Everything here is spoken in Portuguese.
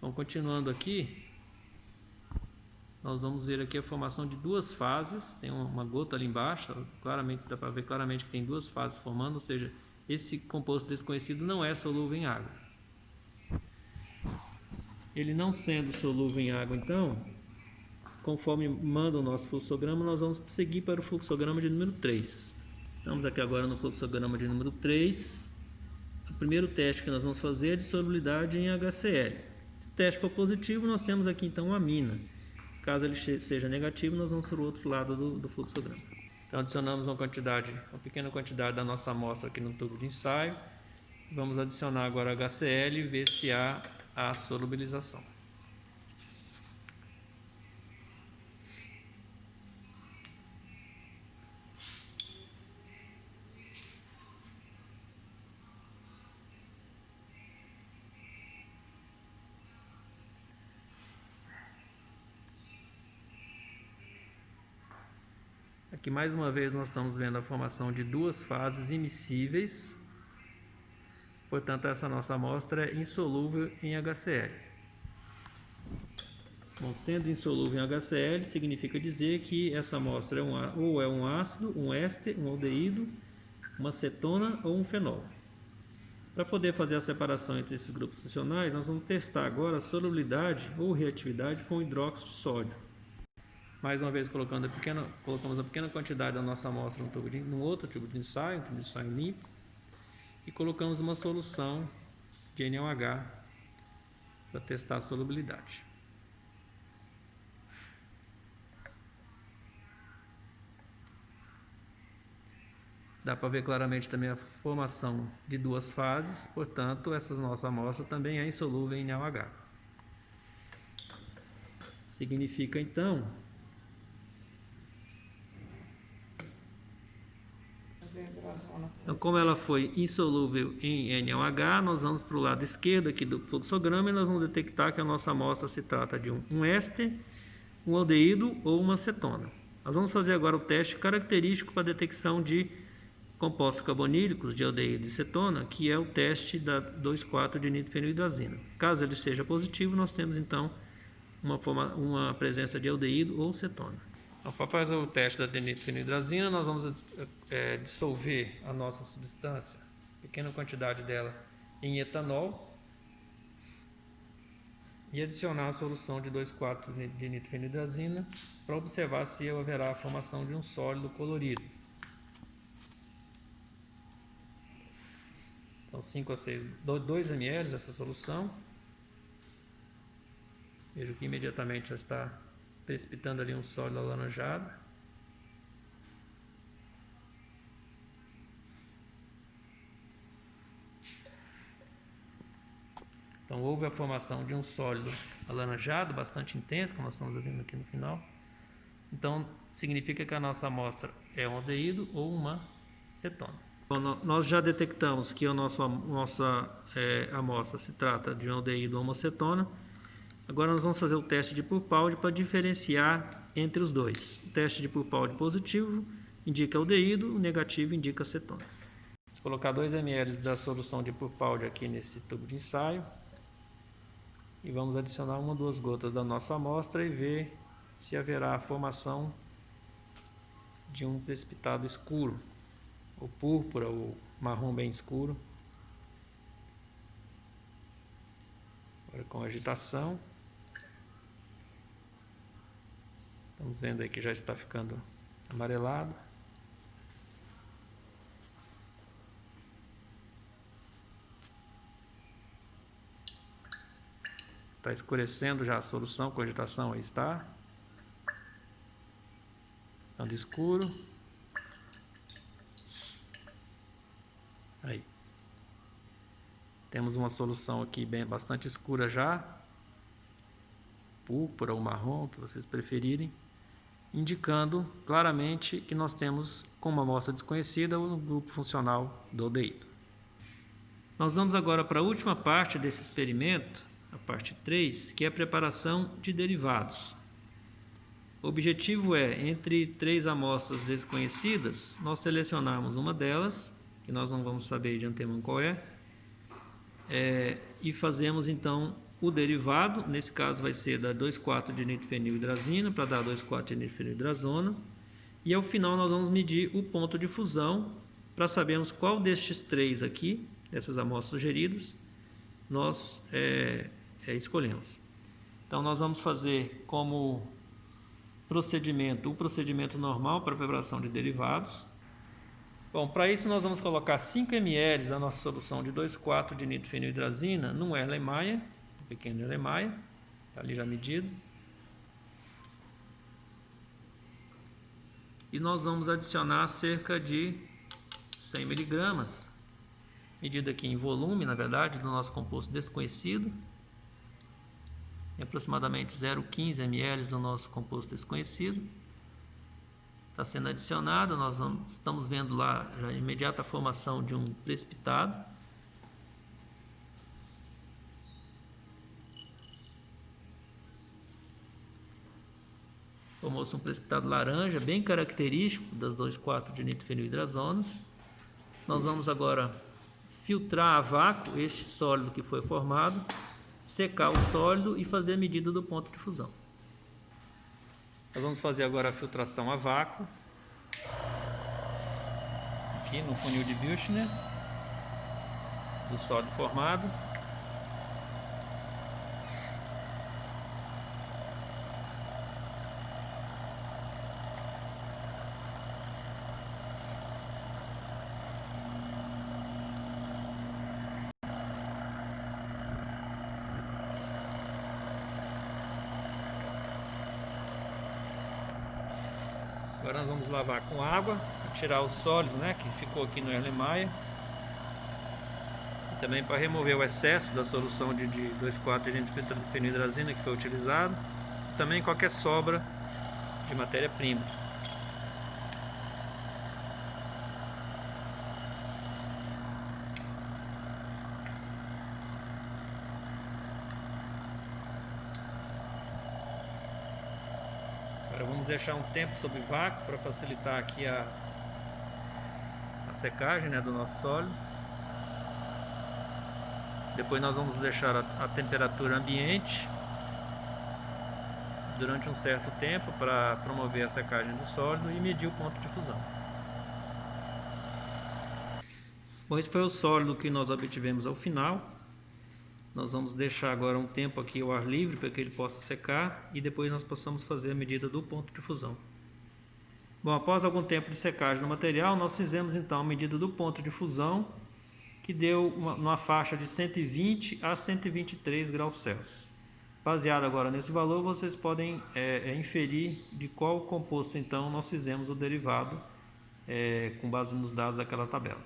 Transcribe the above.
Então, continuando aqui, nós vamos ver aqui a formação de duas fases. Tem uma gota ali embaixo, claramente, dá para ver claramente que tem duas fases formando, ou seja, esse composto desconhecido não é solúvel em água. Ele não sendo solúvel em água, então, conforme manda o nosso fluxograma, nós vamos seguir para o fluxograma de número 3. Estamos aqui agora no fluxograma de número 3. O primeiro teste que nós vamos fazer é de solubilidade em HCl. Se o teste for positivo, nós temos aqui então a amina. Caso ele seja negativo, nós vamos para o outro lado do fluxograma. Então adicionamos uma pequena quantidade da nossa amostra aqui no tubo de ensaio. Vamos adicionar agora HCl e ver se há a solubilização. Aqui mais uma vez nós estamos vendo a formação de duas fases immiscíveis. Portanto, essa nossa amostra é insolúvel em HCl. Bom, sendo insolúvel em HCl, significa dizer que essa amostra é ou é um ácido, um éster, um aldeído, uma cetona ou um fenol. Para poder fazer a separação entre esses grupos funcionais, nós vamos testar agora a solubilidade ou reatividade com hidróxido de sódio. Mais uma vez colocamos a pequena quantidade da nossa amostra num outro tubo de ensaio, um tubo de ensaio limpo, e colocamos uma solução de NaOH para testar a solubilidade. Dá para ver claramente também a formação de duas fases, portanto, essa nossa amostra também é insolúvel em NaOH. Significa então como ela foi insolúvel em NaOH, nós vamos para o lado esquerdo aqui do fluxograma e nós vamos detectar que a nossa amostra se trata de um éster, um aldeído ou uma cetona. Nós vamos fazer agora o teste característico para a detecção de compostos carbonílicos de aldeído e cetona, que é o teste da 2,4 de nitrofenohidrazina. Caso ele seja positivo, nós temos então uma presença de aldeído ou cetona. Então, para fazer o teste da nitrofenohidrazina, nós vamos dissolver a nossa substância, pequena quantidade dela, em etanol e adicionar a solução de 2,4 de nitrofenohidrazina para observar se haverá a formação de um sólido colorido. Então 2 ml dessa solução. Vejo que imediatamente já está precipitando ali um sólido alaranjado. Então houve a formação de um sólido alaranjado, bastante intenso, como nós estamos vendo aqui no final. Então significa que a nossa amostra é um aldeído ou uma cetona. Bom, nós já detectamos que a nossa amostra se trata de um aldeído ou uma cetona. Agora nós vamos fazer o teste de Purpaldi para diferenciar entre os dois. O teste de Purpaldi positivo indica aldeído, o negativo indica cetona. Vamos colocar 2 ml da solução de Purpaldi aqui nesse tubo de ensaio. E vamos adicionar 1 ou 2 gotas da nossa amostra e ver se haverá a formação de um precipitado escuro, ou púrpura, ou marrom bem escuro. Agora com agitação. Estamos vendo aí que já está ficando amarelado. Está escurecendo já a solução com agitação, aí está. Ficando escuro. Aí. Temos uma solução aqui bastante escura já. Púrpura ou marrom, que vocês preferirem. Indicando claramente que nós temos, com uma amostra desconhecida, o grupo funcional do aldeído. Nós vamos agora para a última parte desse experimento, a parte 3, que é a preparação de derivados. O objetivo é, entre 3 amostras desconhecidas, nós selecionarmos uma delas, que nós não vamos saber de antemão qual é, e fazemos então o derivado, nesse caso vai ser da 2,4 de nitrofenilhidrazina para dar 2,4 de nitrofenilhidrazona. E ao final nós vamos medir o ponto de fusão para sabermos qual destes três aqui, dessas amostras sugeridas, nós escolhemos. Então nós vamos fazer como procedimento o procedimento normal para a preparação de derivados. Bom, para isso nós vamos colocar 5 ml da nossa solução de 2,4 de nitrofenilhidrazina num Erlenmeyer, um pequeno Erlenmeyer, está ali já medido. E nós vamos adicionar cerca de 100 miligramas, medido aqui em volume, na verdade, do nosso composto desconhecido. Aproximadamente 0,15 ml do nosso composto desconhecido. Está sendo adicionado, nós estamos vendo lá já a imediata formação de um precipitado. Formou-se um precipitado laranja, bem característico das 2,4 de nitrofenilhidrazonas. Nós vamos agora filtrar a vácuo este sólido que foi formado, secar o sólido e fazer a medida do ponto de fusão. Nós vamos fazer agora a filtração a vácuo, aqui no funil de Büchner, do sólido formado. Agora nós vamos lavar com água, tirar o sólido, que ficou aqui no Erlenmeyer. E também para remover o excesso da solução de 2,4 de nitrofenilhidrazina que foi utilizado. E também qualquer sobra de matéria-prima. Agora vamos deixar um tempo sob vácuo para facilitar aqui a secagem do nosso sólido. Depois nós vamos deixar a temperatura ambiente durante um certo tempo para promover a secagem do sólido e medir o ponto de fusão. Bom, esse foi o sólido que nós obtivemos ao final. Nós vamos deixar agora um tempo aqui ao ar livre para que ele possa secar e depois nós possamos fazer a medida do ponto de fusão. Bom, após algum tempo de secagem do material, nós fizemos então a medida do ponto de fusão, que deu uma faixa de 120 a 123 graus Celsius. Baseado agora nesse valor, vocês podem inferir de qual composto então nós fizemos o derivado com base nos dados daquela tabela.